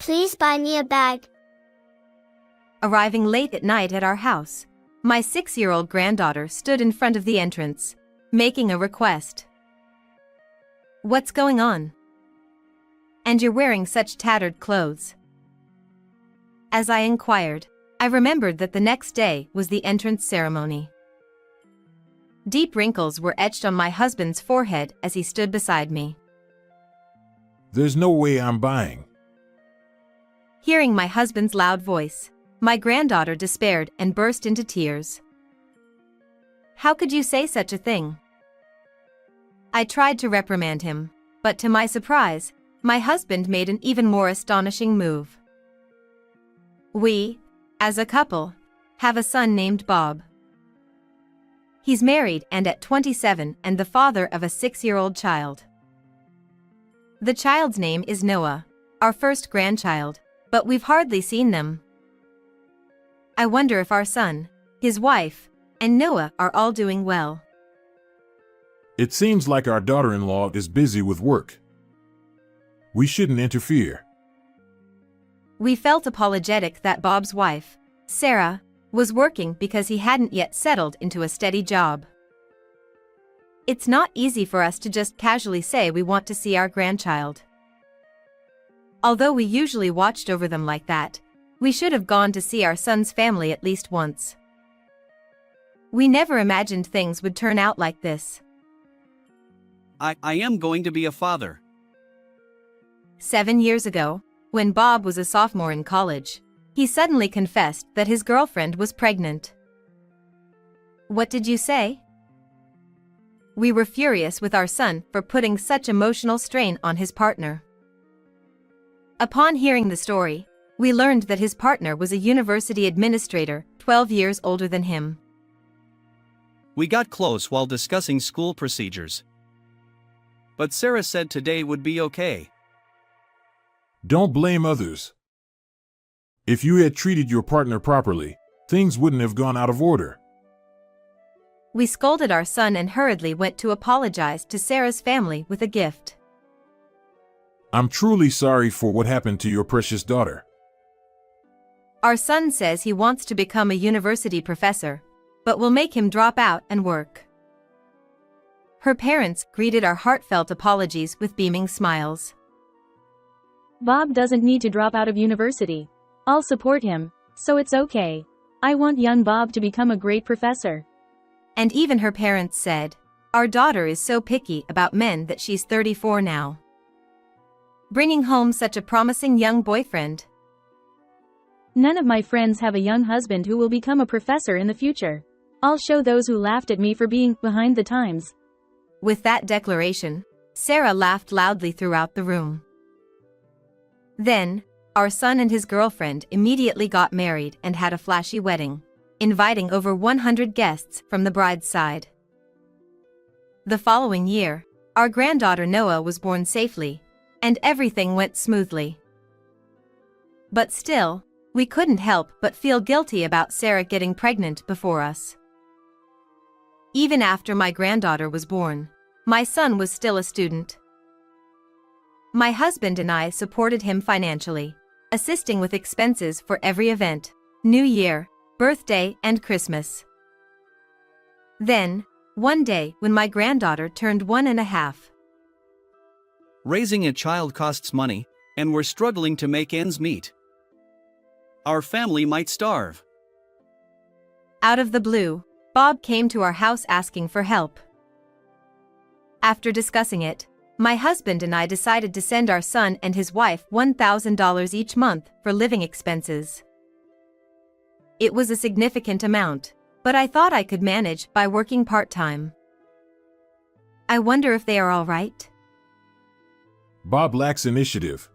Please buy me a bag. Arriving late at night at our house, my 6-year-old granddaughter stood in front of the entrance, making a request. "What's going on? And you're wearing such tattered clothes?" As I inquired, I remembered that the next day was the entrance ceremony. Deep wrinkles were etched on my husband's forehead as he stood beside me. "There's no way I'm buying." Hearing my husband's loud voice, my granddaughter despaired and burst into tears. "How could you say such a thing?" I tried to reprimand him, but to my surprise, my husband made an even more astonishing move. We, as a couple, have a son named Bob. He's married and at 27 and the father of a 6-year-old child. The child's name is Noah, our first grandchild, but we've hardly seen them. I wonder if our son, his wife, and Noah are all doing well. "It seems like our daughter-in-law is busy with work. We shouldn't interfere." We felt apologetic that Bob's wife, Sarah, was working because he hadn't yet settled into a steady job. It's not easy for us to just casually say we want to see our grandchild. Although we usually watched over them like that, we should have gone to see our son's family at least once. We never imagined things would turn out like this. I am going to be a father. 7 years ago, when Bob was a sophomore in college, he suddenly confessed that his girlfriend was pregnant. "What did you say?" We were furious with our son for putting such emotional strain on his partner. Upon hearing the story, we learned that his partner was a university administrator 12 years older than him. We got close while discussing school procedures. But Sarah said today would be okay. Don't blame others. If you had treated your partner properly, things wouldn't have gone out of order. We scolded our son and hurriedly went to apologize to Sarah's family with a gift. "I'm truly sorry for what happened to your precious daughter." Our son says he wants to become a university professor, but we'll make him drop out and work. Her parents greeted our heartfelt apologies with beaming smiles. "Bob doesn't need to drop out of university. I'll support him, so it's okay. I want young Bob to become a great professor." And even her parents said, "Our daughter is so picky about men that she's 34 now. Bringing home such a promising young boyfriend." "None of my friends have a young husband who will become a professor in the future. I'll show those who laughed at me for being behind the times." With that declaration, Sarah laughed loudly throughout the room. Then, our son and his girlfriend immediately got married and had a flashy wedding, inviting over 100 guests from the bride's side. The following year, our granddaughter Noah was born safely, and everything went smoothly. But still, we couldn't help but feel guilty about Sarah getting pregnant before us. Even after my granddaughter was born, my son was still a student. My husband and I supported him financially, assisting with expenses for every event, New Year, birthday, and Christmas. Then, one day when my granddaughter turned 1.5. Raising a child costs money, and we're struggling to make ends meet. Our family might starve. Out of the blue, Bob came to our house asking for help. After discussing it, my husband and I decided to send our son and his wife $1,000 each month for living expenses. It was a significant amount, but I thought I could manage by working part-time. I wonder if they are all right? Bob lacks initiative.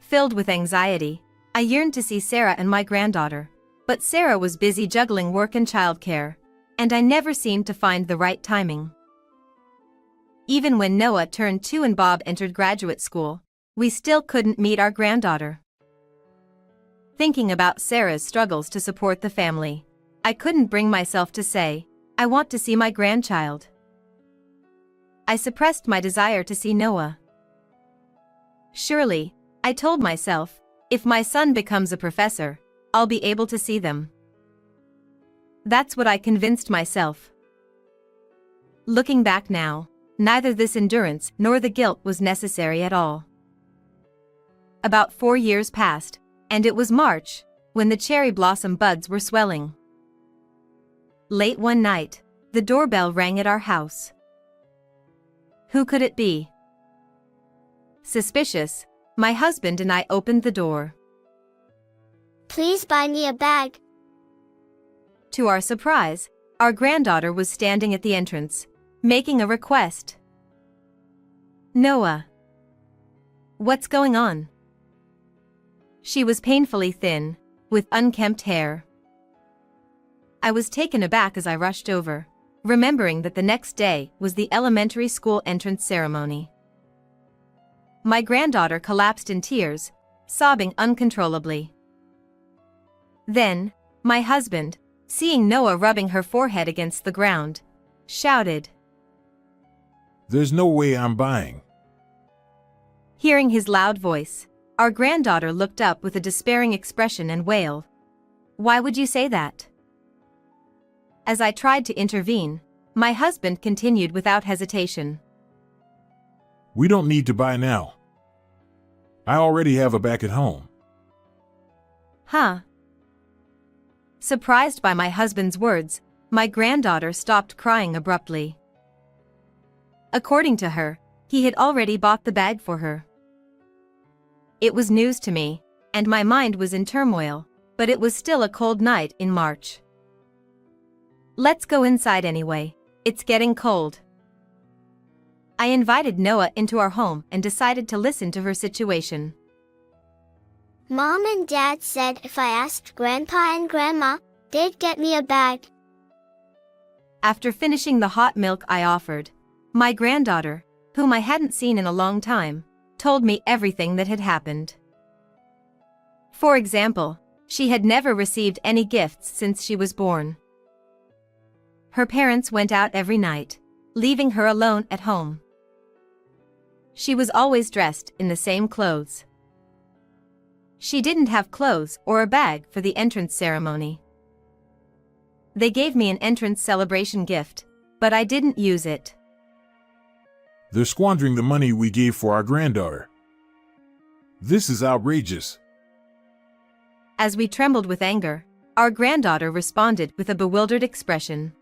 Filled with anxiety, I yearned to see Sarah and my granddaughter, but Sarah was busy juggling work and childcare, and I never seemed to find the right timing. Even when Noah turned 2 and Bob entered graduate school, we still couldn't meet our granddaughter. Thinking about Sarah's struggles to support the family, I couldn't bring myself to say, "I want to see my grandchild." I suppressed my desire to see Noah. Surely, I told myself, if my son becomes a professor, I'll be able to see them. That's what I convinced myself. Looking back now, neither this endurance nor the guilt was necessary at all. About 4 years passed, and it was March, when the cherry blossom buds were swelling. Late one night, the doorbell rang at our house. Who could it be? Suspicious, my husband and I opened the door. Please buy me a bag. To our surprise, our granddaughter was standing at the entrance, making a request. Noah. What's going on? She was painfully thin, with unkempt hair. I was taken aback as I rushed over, remembering that the next day was the elementary school entrance ceremony. My granddaughter collapsed in tears, sobbing uncontrollably. Then, my husband, seeing Noah rubbing her forehead against the ground, shouted, There's no way I'm buying. Hearing his loud voice, our granddaughter looked up with a despairing expression and wailed, Why would you say that? As I tried to intervene, my husband continued without hesitation. We don't need to buy now. I already have a bag at home. Huh? Surprised by my husband's words, my granddaughter stopped crying abruptly. According to her, he had already bought the bag for her. It was news to me, and my mind was in turmoil, but it was still a cold night in March. Let's go inside anyway, it's getting cold. I invited Noah into our home and decided to listen to her situation. Mom and Dad said if I asked Grandpa and Grandma, they'd get me a bag. After finishing the hot milk I offered, my granddaughter, whom I hadn't seen in a long time, told me everything that had happened. For example, she had never received any gifts since she was born. Her parents went out every night, leaving her alone at home. She was always dressed in the same clothes. She didn't have clothes or a bag for the entrance ceremony. They gave me an entrance celebration gift, but I didn't use it. They're squandering the money we gave for our granddaughter. This is outrageous. As we trembled with anger, our granddaughter responded with a bewildered expression.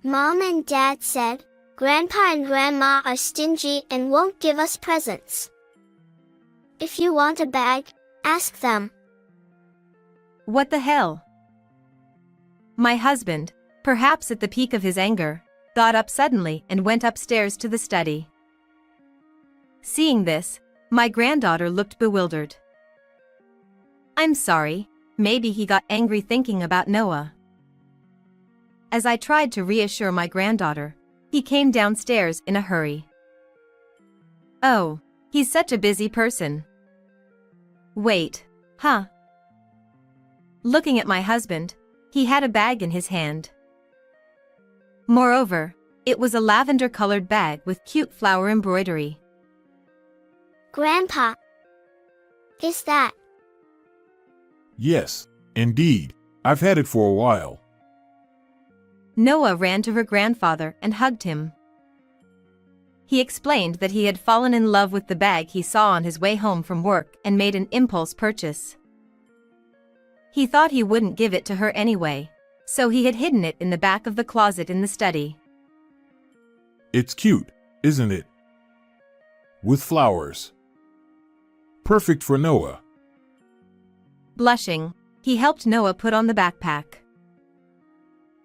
Mom and Dad said, Grandpa and Grandma are stingy and won't give us presents. If you want a bag, ask them. What the hell? My husband, perhaps at the peak of his anger, got up suddenly and went upstairs to the study. Seeing this, my granddaughter looked bewildered. I'm sorry, maybe he got angry thinking about Noah. As I tried to reassure my granddaughter, he came downstairs in a hurry. Oh, he's such a busy person. Wait, huh? Looking at my husband, he had a bag in his hand. Moreover, it was a lavender-colored bag with cute flower embroidery. Grandpa, is that? Yes, indeed. I've had it for a while. Noah ran to her grandfather and hugged him. He explained that he had fallen in love with the bag he saw on his way home from work and made an impulse purchase. He thought he wouldn't give it to her anyway, so he had hidden it in the back of the closet in the study. It's cute, isn't it? With flowers. Perfect for Noah. Blushing, he helped Noah put on the backpack.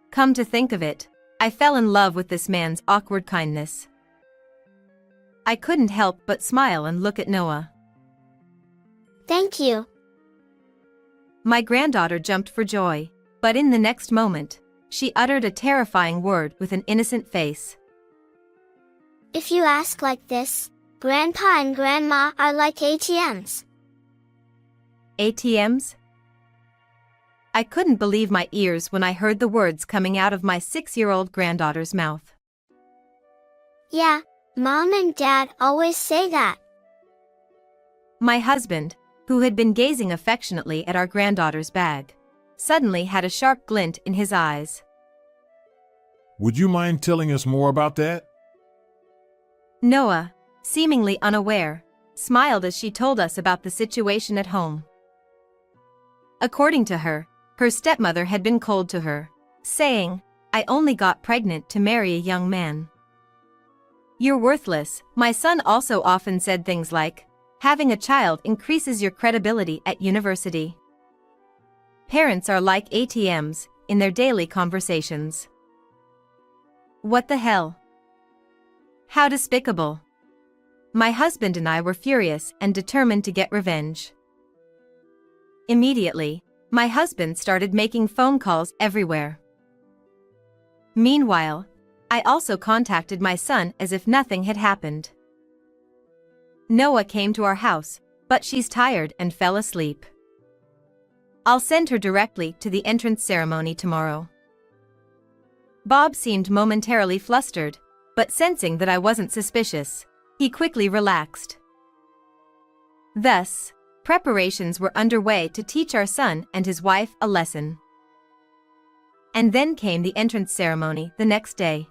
Come to think of it, I fell in love with this man's awkward kindness. I couldn't help but smile and look at Noah. Thank you. My granddaughter jumped for joy, but in the next moment, she uttered a terrifying word with an innocent face. If you ask like this, Grandpa and Grandma are like ATMs. ATMs? I couldn't believe my ears when I heard the words coming out of my 6-year-old granddaughter's mouth. Yeah, Mom and Dad always say that. My husband, who had been gazing affectionately at our granddaughter's bag, suddenly had a sharp glint in his eyes. Would you mind telling us more about that? Noah, seemingly unaware, smiled as she told us about the situation at home. According to her, her stepmother had been cold to her, saying, "I only got pregnant to marry a young man. You're worthless." My son also often said things like, "Having a child increases your credibility at university." Parents are like ATMs in their daily conversations. What the hell? How despicable. My husband and I were furious and determined to get revenge. Immediately, my husband started making phone calls everywhere. Meanwhile, I also contacted my son as if nothing had happened. Noah came to our house, but she's tired and fell asleep. I'll send her directly to the entrance ceremony tomorrow. Bob seemed momentarily flustered, but sensing that I wasn't suspicious, he quickly relaxed. Thus, preparations were underway to teach our son and his wife a lesson. And then came the entrance ceremony the next day.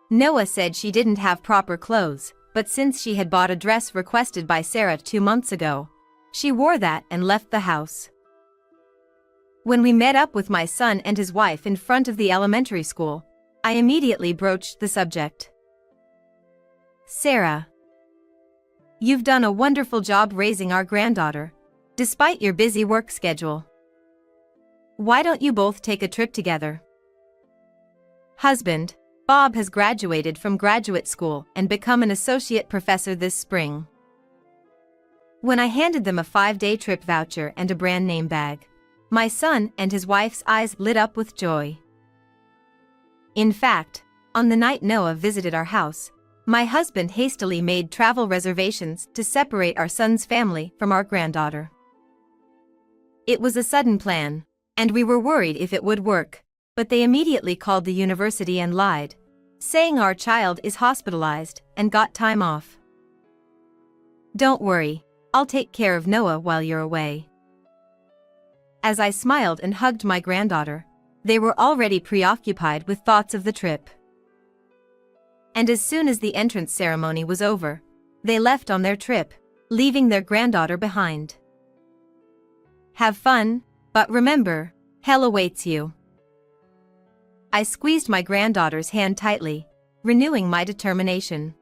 Noah said she didn't have proper clothes, but since she had bought a dress requested by Sarah 2 months ago, she wore that and left the house. When we met up with my son and his wife in front of the elementary school, I immediately broached the subject. "Sarah, you've done a wonderful job raising our granddaughter, despite your busy work schedule. Why don't you both take a trip together?" Husband, Bob has graduated from graduate school and become an associate professor this spring. When I handed them a 5-day trip voucher and a brand name bag, my son and his wife's eyes lit up with joy. In fact, on the night Noah visited our house, my husband hastily made travel reservations to separate our son's family from our granddaughter. It was a sudden plan, and we were worried if it would work, but they immediately called the university and lied, saying our child is hospitalized and got time off. "Don't worry, I'll take care of Noah while you're away." As I smiled and hugged my granddaughter, they were already preoccupied with thoughts of the trip. And as soon as the entrance ceremony was over, they left on their trip, leaving their granddaughter behind. Have fun, but remember, hell awaits you. I squeezed my granddaughter's hand tightly, renewing my determination.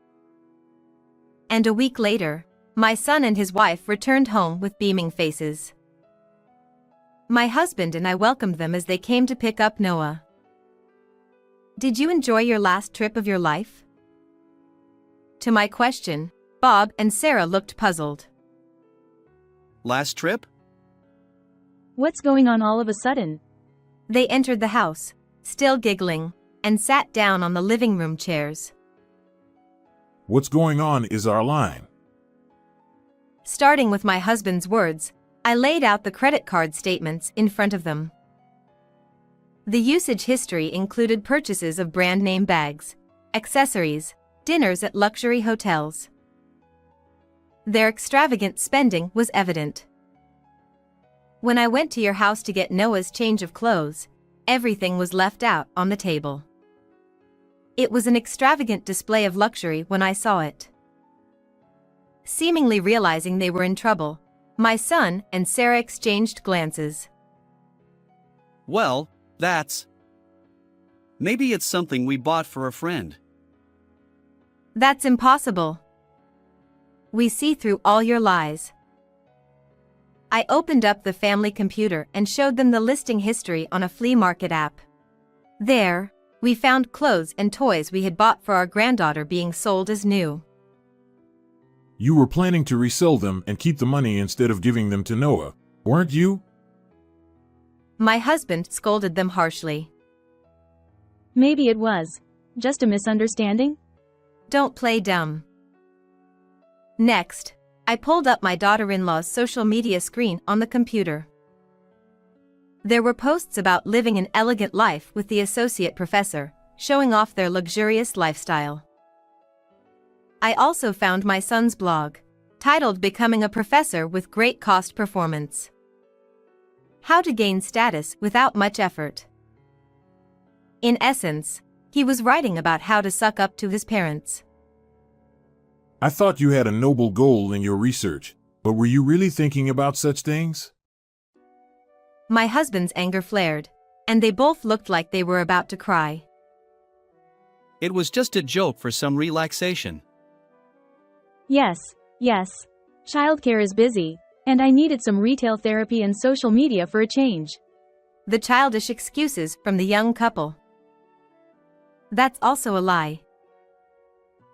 And a week later, my son and his wife returned home with beaming faces. My husband and I welcomed them as they came to pick up Noah. Did you enjoy your last trip of your life? To my question, Bob and Sarah looked puzzled. Last trip? What's going on all of a sudden? They entered the house, still giggling, and sat down on the living room chairs. What's going on is our line. Starting with my husband's words, I laid out the credit card statements in front of them. The usage history included purchases of brand name bags, accessories, dinners at luxury hotels. Their extravagant spending was evident. When I went to your house to get Noah's change of clothes, everything was left out on the table. It was an extravagant display of luxury when I saw it. Seemingly realizing they were in trouble, my son and Sarah exchanged glances. Well, maybe it's something we bought for a friend. That's impossible. We see through all your lies. I opened up the family computer and showed them the listing history on a flea market app. There, we found clothes and toys we had bought for our granddaughter being sold as new. You were planning to resell them and keep the money instead of giving them to Noah, weren't you? My husband scolded them harshly. Maybe it was just a misunderstanding? Don't play dumb. Next, I pulled up my daughter-in-law's social media screen on the computer. There were posts about living an elegant life with the associate professor, showing off their luxurious lifestyle. I also found my son's blog, titled Becoming a Professor with Great Cost Performance. How to gain status without much effort. In essence, he was writing about how to suck up to his parents. I thought you had a noble goal in your research, but were you really thinking about such things? My husband's anger flared, and they both looked like they were about to cry. It was just a joke for some relaxation. Yes. Childcare is busy, and I needed some retail therapy and social media for a change. The childish excuses from the young couple. That's also a lie.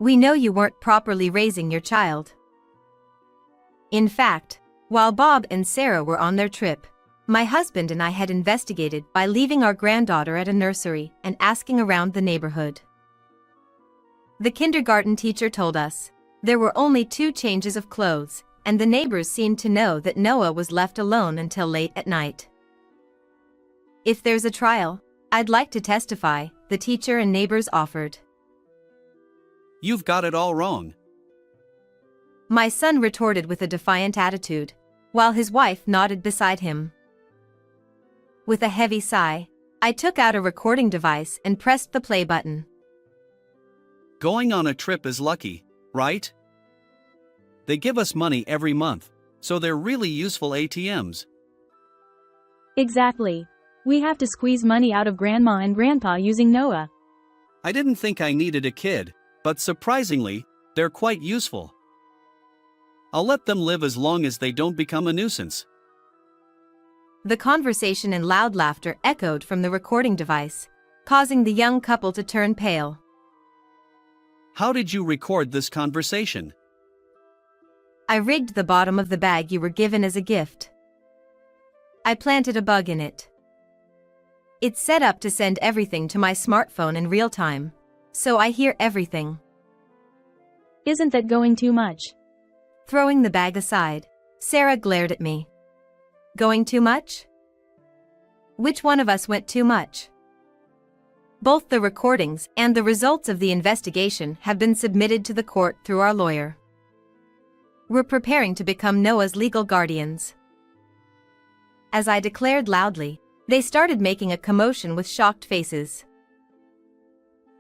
We know you weren't properly raising your child. In fact, while Bob and Sarah were on their trip, my husband and I had investigated by leaving our granddaughter at a nursery and asking around the neighborhood. The kindergarten teacher told us there were only 2 changes of clothes, and the neighbors seemed to know that Noah was left alone until late at night. If there's a trial, I'd like to testify, the teacher and neighbors offered. You've got it all wrong. My son retorted with a defiant attitude, while his wife nodded beside him. With a heavy sigh, I took out a recording device and pressed the play button. Going on a trip is lucky, right? They give us money every month, so they're really useful ATMs. Exactly. We have to squeeze money out of Grandma and Grandpa using Noah. I didn't think I needed a kid, but surprisingly, they're quite useful. I'll let them live as long as they don't become a nuisance. The conversation and loud laughter echoed from the recording device, causing the young couple to turn pale. How did you record this conversation? I rigged the bottom of the bag you were given as a gift. I planted a bug in it. It's set up to send everything to my smartphone in real time, so I hear everything. Isn't that going too much? Throwing the bag aside, Sarah glared at me. Going too much? Which one of us went too much? Both the recordings and the results of the investigation have been submitted to the court through our lawyer. We're preparing to become Noah's legal guardians. As I declared loudly, they started making a commotion with shocked faces.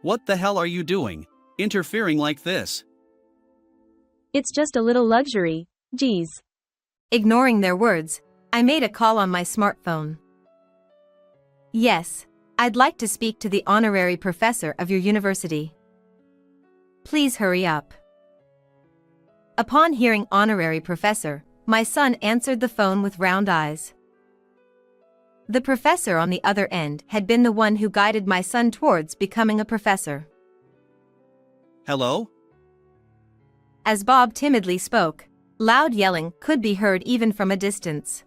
What the hell are you doing, interfering like this? It's just a little luxury, geez. Ignoring their words, I made a call on my smartphone. Yes, I'd like to speak to the honorary professor of your university. Please hurry up. Upon hearing honorary professor, my son answered the phone with round eyes. The professor on the other end had been the one who guided my son towards becoming a professor. Hello? As Bob timidly spoke, loud yelling could be heard even from a distance.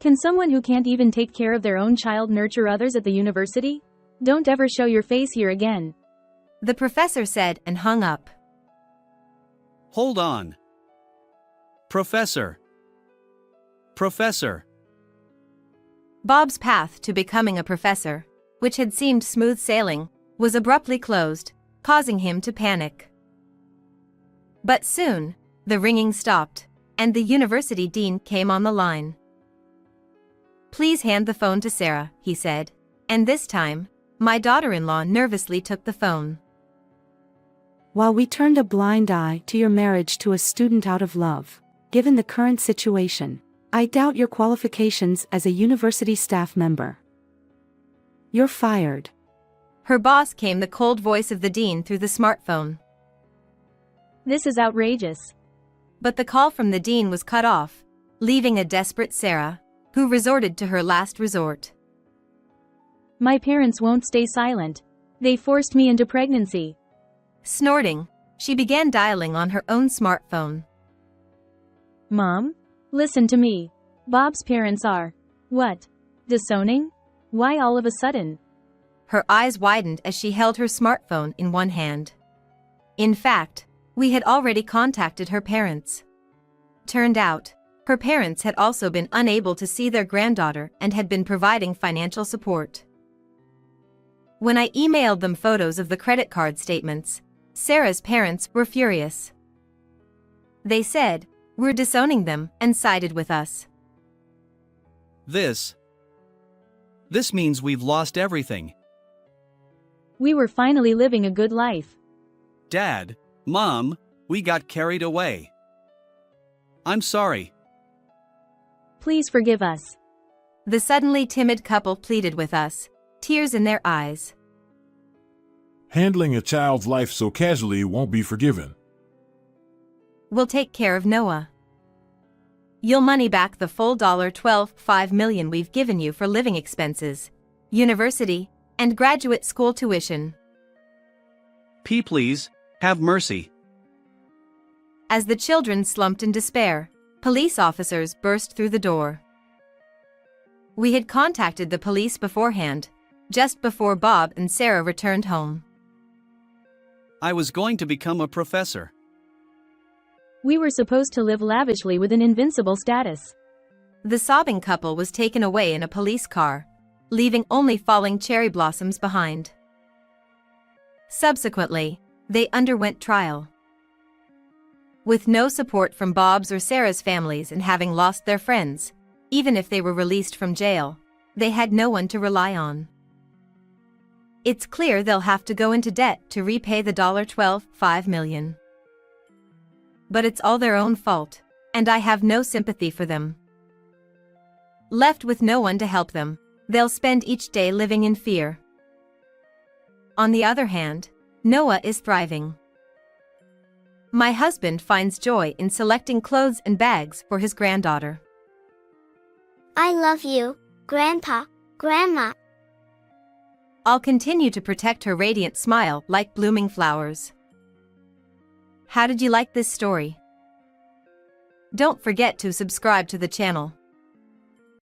Can someone who can't even take care of their own child nurture others at the university? Don't ever show your face here again. The professor said and hung up. Hold on. Professor. Bob's path to becoming a professor, which had seemed smooth sailing, was abruptly closed, causing him to panic. But soon, the ringing stopped, and the university dean came on the line. Please hand the phone to Sarah, he said, and this time, my daughter-in-law nervously took the phone. While we turned a blind eye to your marriage to a student out of love, given the current situation, I doubt your qualifications as a university staff member. You're fired. Her boss came the cold voice of the dean through the smartphone. This is outrageous. But the call from the dean was cut off, leaving a desperate Sarah, who resorted to her last resort. My parents won't stay silent. They forced me into pregnancy. Snorting, she began dialing on her own smartphone. Mom? Listen to me. Bob's parents are... what? Disowning? Why all of a sudden? Her eyes widened as she held her smartphone in one hand. In fact, we had already contacted her parents. Turned out, her parents had also been unable to see their granddaughter and had been providing financial support. When I emailed them photos of the credit card statements, Sarah's parents were furious. They said, we're disowning them and sided with us. This means we've lost everything. We were finally living a good life. Dad, Mom, we got carried away. I'm sorry. Please forgive us. The suddenly timid couple pleaded with us, tears in their eyes. Handling a child's life so casually won't be forgiven. We'll take care of Noah. You'll money back the full $12.5 million we've given you for living expenses, university, and graduate school tuition. Please, have mercy. As the children slumped in despair, police officers burst through the door. We had contacted the police beforehand, just before Bob and Sarah returned home. I was going to become a professor. We were supposed to live lavishly with an invincible status. The sobbing couple was taken away in a police car, leaving only falling cherry blossoms behind. Subsequently, they underwent trial. With no support from Bob's or Sarah's families and having lost their friends, even if they were released from jail, they had no one to rely on. It's clear they'll have to go into debt to repay the $12.5 million. But it's all their own fault, and I have no sympathy for them. Left with no one to help them, they'll spend each day living in fear. On the other hand, Noah is thriving. My husband finds joy in selecting clothes and bags for his granddaughter. I love you, Grandpa, Grandma. I'll continue to protect her radiant smile like blooming flowers. How did you like this story? Don't forget to subscribe to the channel.